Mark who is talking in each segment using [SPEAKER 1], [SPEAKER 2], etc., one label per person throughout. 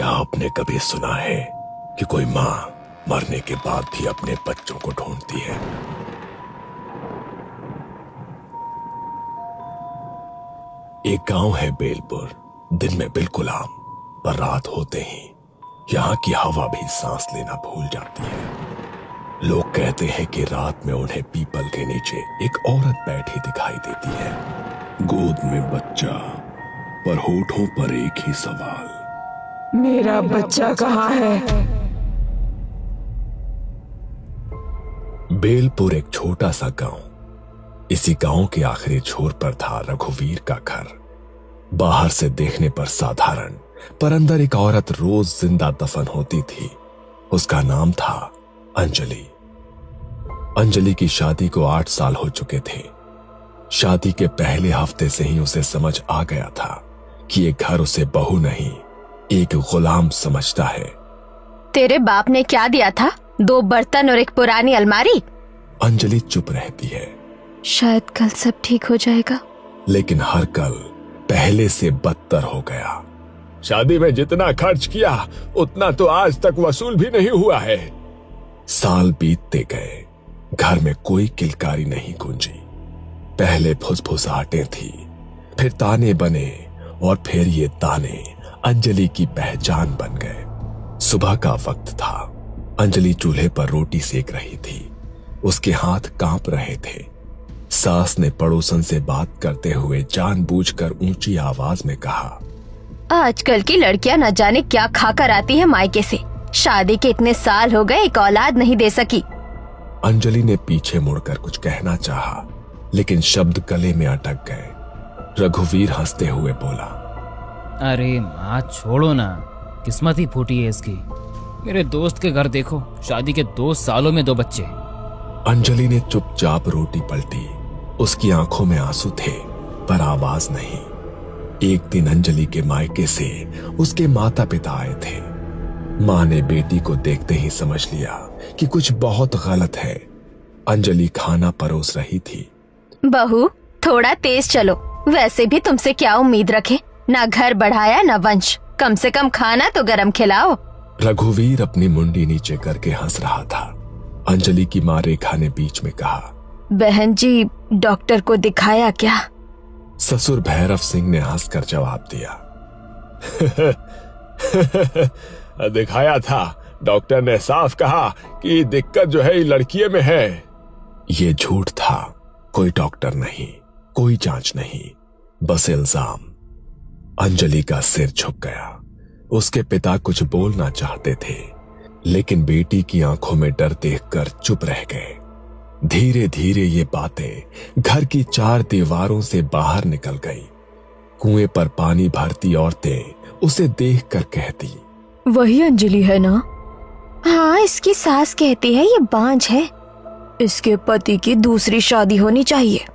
[SPEAKER 1] क्या आपने कभी सुना है कि कोई माँ मरने के बाद भी अपने बच्चों को ढूंढती है? एक गांव है बेलपुर। दिन में बिल्कुल आम, पर रात होते ही यहाँ की हवा भी सांस लेना भूल जाती है। लोग कहते हैं कि रात में उन्हें पीपल के नीचे एक औरत बैठी दिखाई देती है, गोद में बच्चा, पर होठों पर एक ही सवाल,
[SPEAKER 2] मेरा बच्चा कहाँ है?
[SPEAKER 1] बेलपुर एक छोटा सा गांव। इसी गांव के आखिरी छोर पर था रघुवीर का घर। बाहर से देखने पर साधारण, पर अंदर एक औरत रोज जिंदा दफन होती थी। उसका नाम था अंजलि। अंजलि की शादी को 8 साल हो चुके थे। शादी के पहले हफ्ते से ही उसे समझ आ गया था कि ये घर उसे बहू नहीं, एक गुलाम समझता है।
[SPEAKER 3] तेरे बाप ने क्या दिया था? 2 बर्तन और एक पुरानी अलमारी।
[SPEAKER 1] अंजलि चुप रहती है।
[SPEAKER 3] शायद कल सब ठीक हो जाएगा।
[SPEAKER 1] लेकिन हर कल पहले से बदतर हो गया। शादी में जितना खर्च किया उतना तो आज तक वसूल भी नहीं हुआ है। साल बीतते गए, घर में कोई किलकारी नहीं गूंजी। पहले फुसफुसाहटें थी, फिर ताने बने, और फिर ये ताने अंजलि की पहचान बन गए। सुबह का वक्त था। अंजलि चूल्हे पर रोटी सेक रही थी। उसके हाथ कांप रहे थे। सास ने पड़ोसन से बात करते हुए जानबूझकर ऊंची आवाज में कहा,
[SPEAKER 3] आजकल की लड़कियां न जाने क्या खाकर आती है मायके से। शादी के इतने साल हो गए, एक औलाद नहीं दे सकी।
[SPEAKER 1] अंजलि ने पीछे मुड़कर कुछ कहना चाहा, लेकिन शब्द गले में अटक गए। रघुवीर हंसते हुए बोला,
[SPEAKER 4] अरे माँ छोड़ो ना, किस्मत ही फूटी है इसकी। मेरे दोस्त के घर देखो, शादी के 2 सालों में 2 बच्चे।
[SPEAKER 1] अंजलि ने चुपचाप रोटी पलटी। उसकी आंखों में आंसू थे, पर आवाज नहीं। एक दिन अंजलि के मायके से उसके माता पिता आए थे। माँ ने बेटी को देखते ही समझ लिया कि कुछ बहुत गलत है। अंजलि खाना परोस रही थी।
[SPEAKER 3] बहू, थोड़ा तेज चलो। वैसे भी तुमसे क्या उम्मीद रखे? ना घर बढ़ाया ना वंश, कम से कम खाना तो गरम खिलाओ।
[SPEAKER 1] रघुवीर अपनी मुंडी नीचे करके हंस रहा था। अंजलि की माँ रेखा ने बीच में कहा,
[SPEAKER 3] बहन जी, डॉक्टर को दिखाया क्या?
[SPEAKER 1] ससुर भैरव सिंह ने हंसकर जवाब दिया, दिखाया था। डॉक्टर ने साफ कहा कि दिक्कत जो है लड़कियों में है। ये झूठ था। कोई डॉक्टर नहीं, कोई जांच नहीं, बस इल्जाम। अंजलि का सिर झुक गया। उसके पिता कुछ बोलना चाहते थे, लेकिन बेटी की आंखों में डर देखकर चुप रह गए। धीरे धीरे ये बातें घर की 4 दीवारों से बाहर निकल गई। कुएं पर पानी भरती औरतें उसे देखकर कहती,
[SPEAKER 3] वही अंजलि है ना? हाँ, इसकी सास कहती है ये बांझ है, इसके पति की दूसरी शादी होनी चाहिए।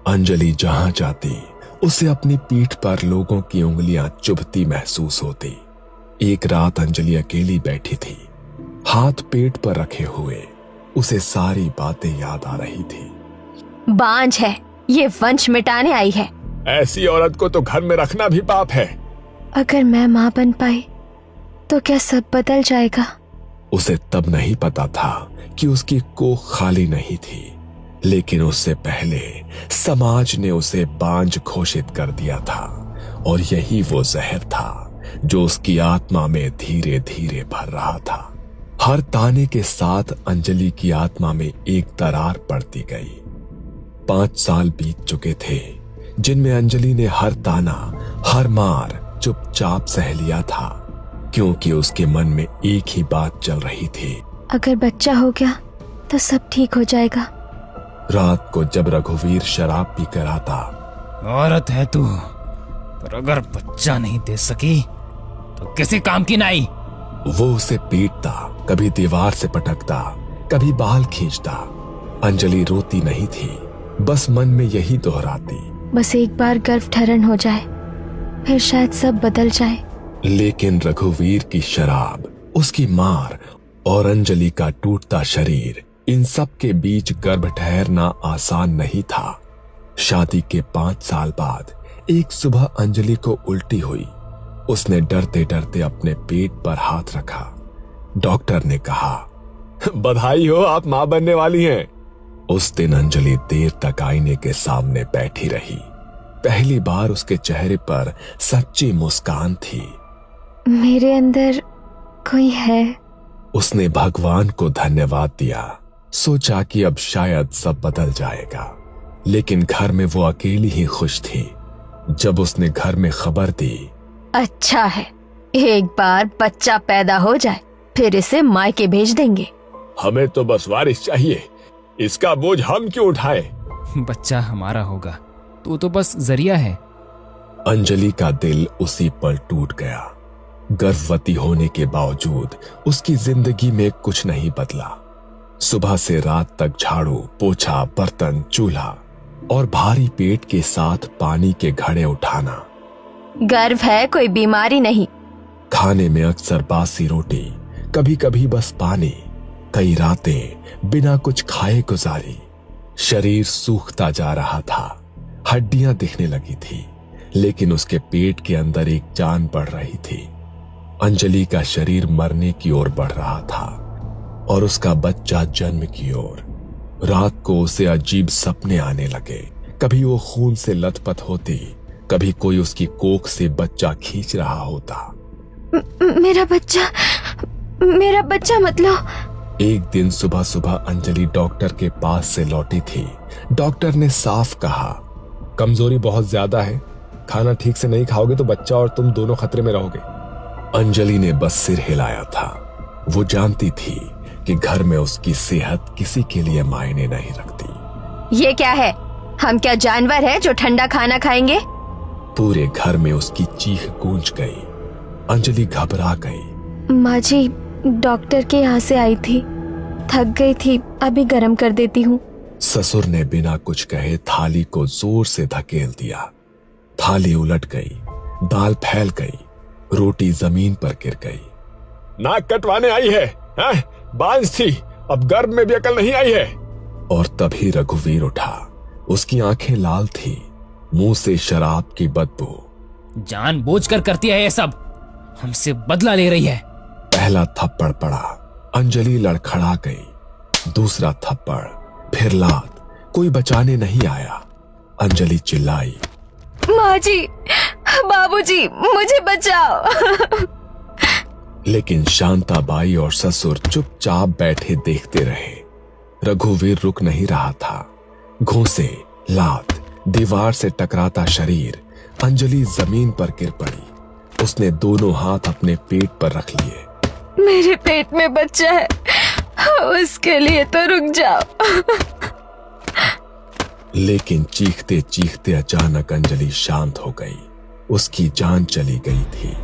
[SPEAKER 1] अंजलि जहां जाती उसे अपनी पीठ पर लोगों की उंगलियां चुभती महसूस होती। एक रात अंजलि अकेली बैठी थी, हाथ पेट पर रखे हुए। उसे सारी बातें याद आ रही थी।
[SPEAKER 3] बांझ है, ये वंश मिटाने आई है।
[SPEAKER 1] ऐसी औरत को तो घर में रखना भी पाप है।
[SPEAKER 3] अगर मैं माँ बन पाई तो क्या सब बदल जाएगा?
[SPEAKER 1] उसे तब नहीं पता था कि उसकी कोख खाली नहीं थी, लेकिन उससे पहले समाज ने उसे बांझ घोषित कर दिया था, और यही वो जहर था जो उसकी आत्मा में धीरे धीरे भर रहा था। हर ताने के साथ अंजलि की आत्मा में एक दरार पड़ती गई। 5 साल बीत चुके थे, जिनमें अंजलि ने हर ताना, हर मार चुपचाप सह लिया था, क्योंकि उसके मन में एक ही बात चल रही थी,
[SPEAKER 3] अगर बच्चा हो गया तो सब ठीक हो जाएगा।
[SPEAKER 1] रात को जब रघुवीर शराब पीकर आता,
[SPEAKER 4] औरत है तू, पर अगर बच्चा नहीं दे सकी तो किसी काम की नहीं।
[SPEAKER 1] वो उसे पीटता, कभी दीवार से पटकता, कभी बाल खींचता। अंजलि रोती नहीं थी, बस मन में यही दोहराती,
[SPEAKER 3] बस एक बार गर्भधारण हो जाए, फिर शायद सब बदल जाए।
[SPEAKER 1] लेकिन रघुवीर की शराब, उसकी मार और अंजलि का टूटता शरीर, इन सब के बीच गर्भ ठहरना आसान नहीं था। शादी के 5 साल बाद एक सुबह अंजलि को उल्टी हुई। उसने डरते डरते अपने पेट पर हाथ रखा। डॉक्टर ने कहा, बधाई हो, आप मां बनने वाली हैं। उस दिन अंजलि देर तक आईने के सामने बैठी रही। पहली बार उसके चेहरे पर सच्ची मुस्कान थी।
[SPEAKER 3] मेरे अंदर कोई है।
[SPEAKER 1] उसने भगवान को धन्यवाद दिया। सोचा कि अब शायद सब बदल जाएगा, लेकिन घर में वो अकेली ही खुश थी। जब उसने घर में खबर दी,
[SPEAKER 3] अच्छा है, एक बार बच्चा पैदा हो जाए फिर इसे मायके भेज देंगे।
[SPEAKER 1] हमें तो बस वारिस चाहिए, इसका बोझ हम क्यों उठाए।
[SPEAKER 4] बच्चा हमारा होगा, तू तो बस जरिया है।
[SPEAKER 1] अंजलि का दिल उसी पल टूट गया। गर्भवती होने के बावजूद उसकी जिंदगी में कुछ नहीं बदला। सुबह से रात तक झाड़ू, पोछा, बर्तन, चूल्हा और भारी पेट के साथ पानी के घड़े उठाना।
[SPEAKER 3] गर्व है, कोई बीमारी नहीं।
[SPEAKER 1] खाने में अक्सर बासी रोटी, कभी कभी बस पानी। कई रातें बिना कुछ खाए गुजारी। शरीर सूखता जा रहा था, हड्डियां दिखने लगी थी, लेकिन उसके पेट के अंदर एक जान बढ़ रही थी। अंजलि का शरीर मरने की ओर बढ़ रहा था और उसका बच्चा जन्म की ओर। रात को उसे अजीब सपने आने लगे। कभी वो खून से लथपथ होती, कभी कोई उसकी कोख से बच्चा खींच रहा होता।
[SPEAKER 3] मेरा बच्चा मतलब।
[SPEAKER 1] एक दिन सुबह सुबह अंजलि डॉक्टर के पास से लौटी थी। डॉक्टर ने साफ कहा, कमजोरी बहुत ज्यादा है, खाना ठीक से नहीं खाओगे तो बच्चा और तुम दोनों खतरे में रहोगे। अंजलि ने बस सिर हिलाया था। वो जानती थी कि घर में उसकी सेहत किसी के लिए मायने नहीं रखती।
[SPEAKER 3] ये क्या है? हम क्या जानवर है जो ठंडा खाना खाएंगे?
[SPEAKER 1] पूरे घर में उसकी चीख गूंज गई। अंजलि घबरा गई।
[SPEAKER 3] माँ जी, डॉक्टर के यहाँ से आई थी, थक गई थी, अभी गर्म कर देती हूँ।
[SPEAKER 1] ससुर ने बिना कुछ कहे थाली को जोर से धकेल दिया। थाली उलट गई, दाल फैल गई, रोटी जमीन पर गिर गई। नाक कटवाने आई है? बांझ थी, अब गर्भ में भी अकल नहीं आई है। और तभी रघुवीर उठा। उसकी आंखें लाल थी, मुंह से शराब की बदबू।
[SPEAKER 4] जानबूझकर करती है ये सब, हमसे बदला ले रही है।
[SPEAKER 1] पहला थप्पड़ पड़ा, अंजलि लड़खड़ा गई। दूसरा थप्पड़, फिर लात। कोई बचाने नहीं आया। अंजलि चिल्लाई,
[SPEAKER 3] माँ जी, बाबूजी, मुझे बचाओ।
[SPEAKER 1] लेकिन शांताबाई और ससुर चुपचाप बैठे देखते रहे। रघुवीर रुक नहीं रहा था। घूंसे, लात, दीवार से टकराता शरीर। अंजलि जमीन पर गिर पड़ी। उसने दोनों हाथ अपने पेट पर रख लिए।
[SPEAKER 3] मेरे पेट में बच्चा है, उसके लिए तो रुक जाओ।
[SPEAKER 1] लेकिन चीखते चीखते अचानक अंजलि शांत हो गई। उसकी जान चली गई थी।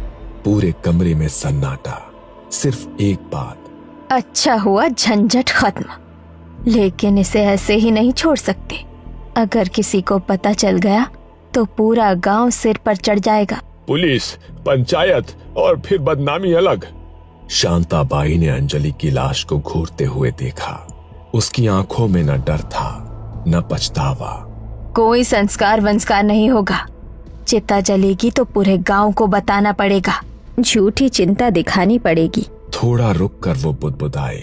[SPEAKER 1] पूरे कमरे में सन्नाटा। सिर्फ एक बात,
[SPEAKER 3] अच्छा हुआ झंझट खत्म, लेकिन इसे ऐसे ही नहीं छोड़ सकते। अगर किसी को पता चल गया तो पूरा गांव सिर पर चढ़ जाएगा।
[SPEAKER 1] पुलिस, पंचायत और फिर बदनामी अलग। शांताबाई ने अंजलि की लाश को घूरते हुए देखा। उसकी आंखों में न डर था, न पछतावा।
[SPEAKER 3] कोई संस्कार वंस्कार नहीं होगा। चिता जलेगी तो पूरे गांव को बताना पड़ेगा, झूठी चिंता दिखानी पड़ेगी।
[SPEAKER 1] थोड़ा रुक कर वो बुदबुदाए,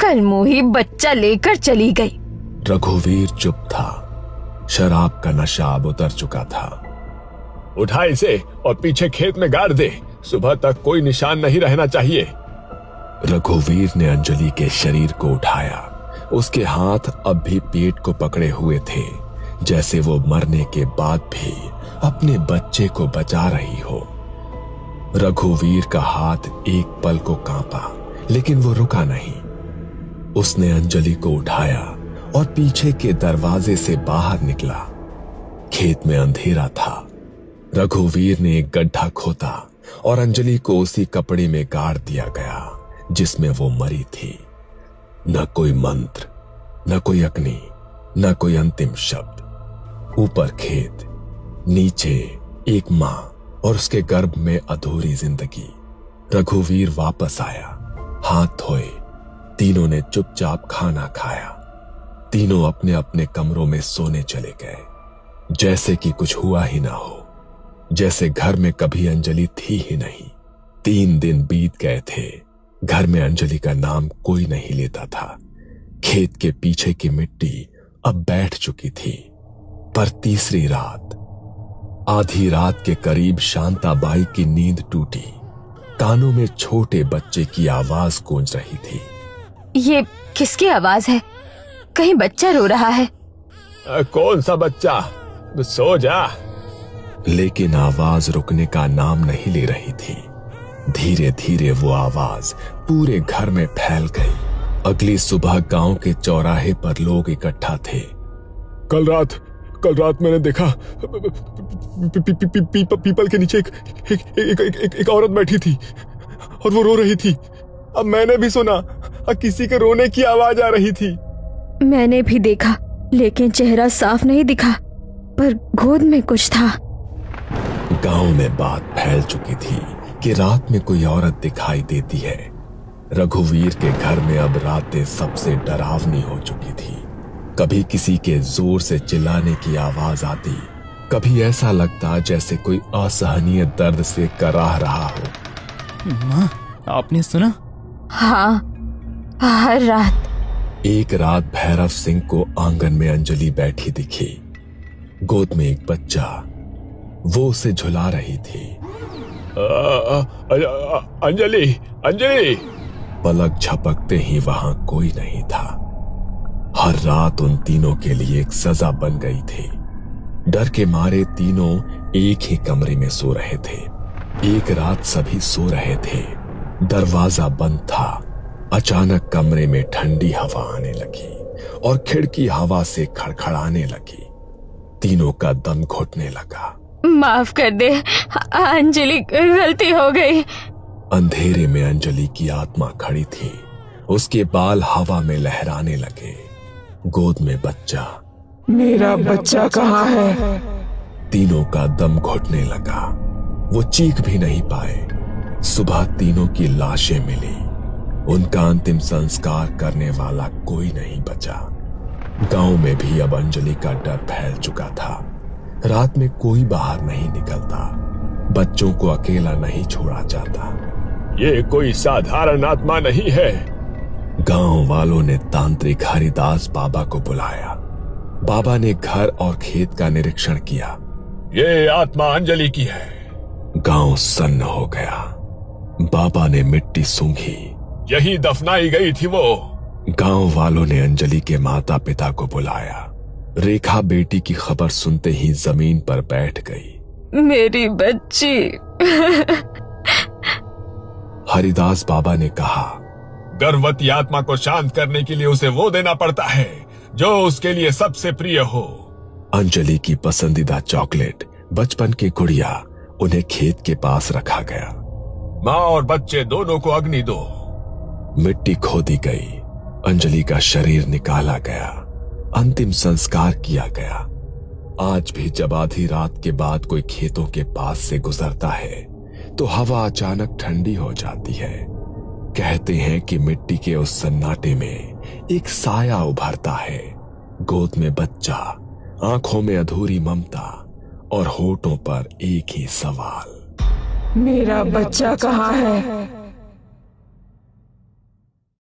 [SPEAKER 3] कल मोही बच्चा लेकर चली गई।
[SPEAKER 1] रघुवीर चुप था। शराब का नशा अब उतर चुका था। उठा इसे और पीछे खेत में गाड़ दे, सुबह तक कोई निशान नहीं रहना चाहिए। रघुवीर ने अंजलि के शरीर को उठाया। उसके हाथ अब भी पेट को पकड़े हुए थे, जैसे वो मरने के बाद भी अपने बच्चे को बचा रही हो। रघुवीर का हाथ एक पल को कांपा, लेकिन वो रुका नहीं। उसने अंजलि को उठाया और पीछे के दरवाजे से बाहर निकला। खेत में अंधेरा था। रघुवीर ने एक गड्ढा खोदा और अंजलि को उसी कपड़े में गाड़ दिया गया जिसमें वो मरी थी। न कोई मंत्र, न कोई अग्नि, न कोई अंतिम शब्द। ऊपर खेत, नीचे एक मां और उसके गर्भ में अधूरी जिंदगी। रघुवीर वापस आया, हाथ धोए। तीनों ने चुपचाप खाना खाया। तीनों अपने अपने कमरों में सोने चले गए, जैसे कि कुछ हुआ ही ना हो। जैसे घर में कभी अंजलि थी ही नहीं। 3 दिन बीत गए थे। घर में अंजलि का नाम कोई नहीं लेता था। खेत के पीछे की मिट्टी अब बैठ चुकी थी। पर तीसरी रात, आधी रात के करीब शांताबाई की नींद टूटी। कानों में छोटे बच्चे की आवाज गूंज रही थी।
[SPEAKER 3] ये किसकी आवाज है? कहीं बच्चा रो रहा है?
[SPEAKER 1] कौन सा बच्चा? सो जा। लेकिन आवाज रुकने का नाम नहीं ले रही थी। धीरे धीरे वो आवाज पूरे घर में फैल गई। अगली सुबह गांव के चौराहे पर लोग इकट्ठा थे। कल रात मैंने देखा पीपल के नीचे एक औरत बैठी थी और वो रो रही थी। अब मैंने भी सुना किसी के रोने की आवाज आ रही थी।
[SPEAKER 3] मैंने भी देखा, लेकिन चेहरा साफ नहीं दिखा, पर गोद में कुछ था।
[SPEAKER 1] गांव में बात फैल चुकी थी कि रात में कोई औरत दिखाई देती है। रघुवीर के घर में अब रातें सबसे डरावनी हो चुकी थी। कभी किसी के जोर से चिल्लाने की आवाज आती, कभी ऐसा लगता जैसे कोई असहनीय दर्द से कराह रहा हो।
[SPEAKER 4] माँ, आपने सुना?
[SPEAKER 3] हाँ, हर रात।
[SPEAKER 1] एक रात भैरव सिंह को आंगन में अंजलि बैठी दिखी। गोद में एक बच्चा, वो उसे झुला रही थी। अंजलि। पलक झपकते ही वहां कोई नहीं था। हर रात उन तीनों के लिए एक सजा बन गई थी। डर के मारे तीनों एक ही कमरे में सो रहे थे। एक रात सभी सो रहे थे, दरवाजा बंद था। अचानक कमरे में ठंडी हवा आने लगी और खिड़की हवा से खड़खड़ाने लगी। तीनों का दम घुटने लगा।
[SPEAKER 3] माफ कर दे अंजलि, गलती हो गई।
[SPEAKER 1] अंधेरे में अंजलि की आत्मा खड़ी थी। उसके बाल हवा में लहराने लगे। गोद में बच्चा।
[SPEAKER 2] मेरा बच्चा कहाँ है?
[SPEAKER 1] तीनों का दम घुटने लगा। वो चीख भी नहीं पाए। सुबह तीनों की लाशें मिली। उनका अंतिम संस्कार करने वाला कोई नहीं बचा। गांव में भी अब अंजलि का डर फैल चुका था। रात में कोई बाहर नहीं निकलता। बच्चों को अकेला नहीं छोड़ा जाता। ये कोई साधारण आत्मा नहीं है। गांव वालों ने तांत्रिक हरिदास बाबा को बुलाया। बाबा ने घर और खेत का निरीक्षण किया। ये आत्मा अंजलि की है। गांव सन्न हो गया। बाबा ने मिट्टी सूंघी। यही दफनाई गई थी वो। गांव वालों ने अंजलि के माता पिता को बुलाया। रेखा बेटी की खबर सुनते ही जमीन पर बैठ गई।
[SPEAKER 3] मेरी बच्ची।
[SPEAKER 1] हरिदास बाबा ने कहा, गर्भवती आत्मा को शांत करने के लिए उसे वो देना पड़ता है जो उसके लिए सबसे प्रिय हो। अंजलि की पसंदीदा चॉकलेट, बचपन की गुड़िया, उन्हें खेत के पास रखा गया। माँ और बच्चे दोनों को अग्नि दो। मिट्टी खोदी गई। अंजलि का शरीर निकाला गया। अंतिम संस्कार किया गया। आज भी जब आधी रात के बाद कोई खेतों के पास से गुजरता है तो हवा अचानक ठंडी हो जाती है। कहते हैं कि मिट्टी के उस सन्नाटे में एक साया उभरता है। गोद में बच्चा, आंखों में अधूरी ममता और होठों पर एक ही सवाल,
[SPEAKER 2] मेरा बच्चा कहाँ है?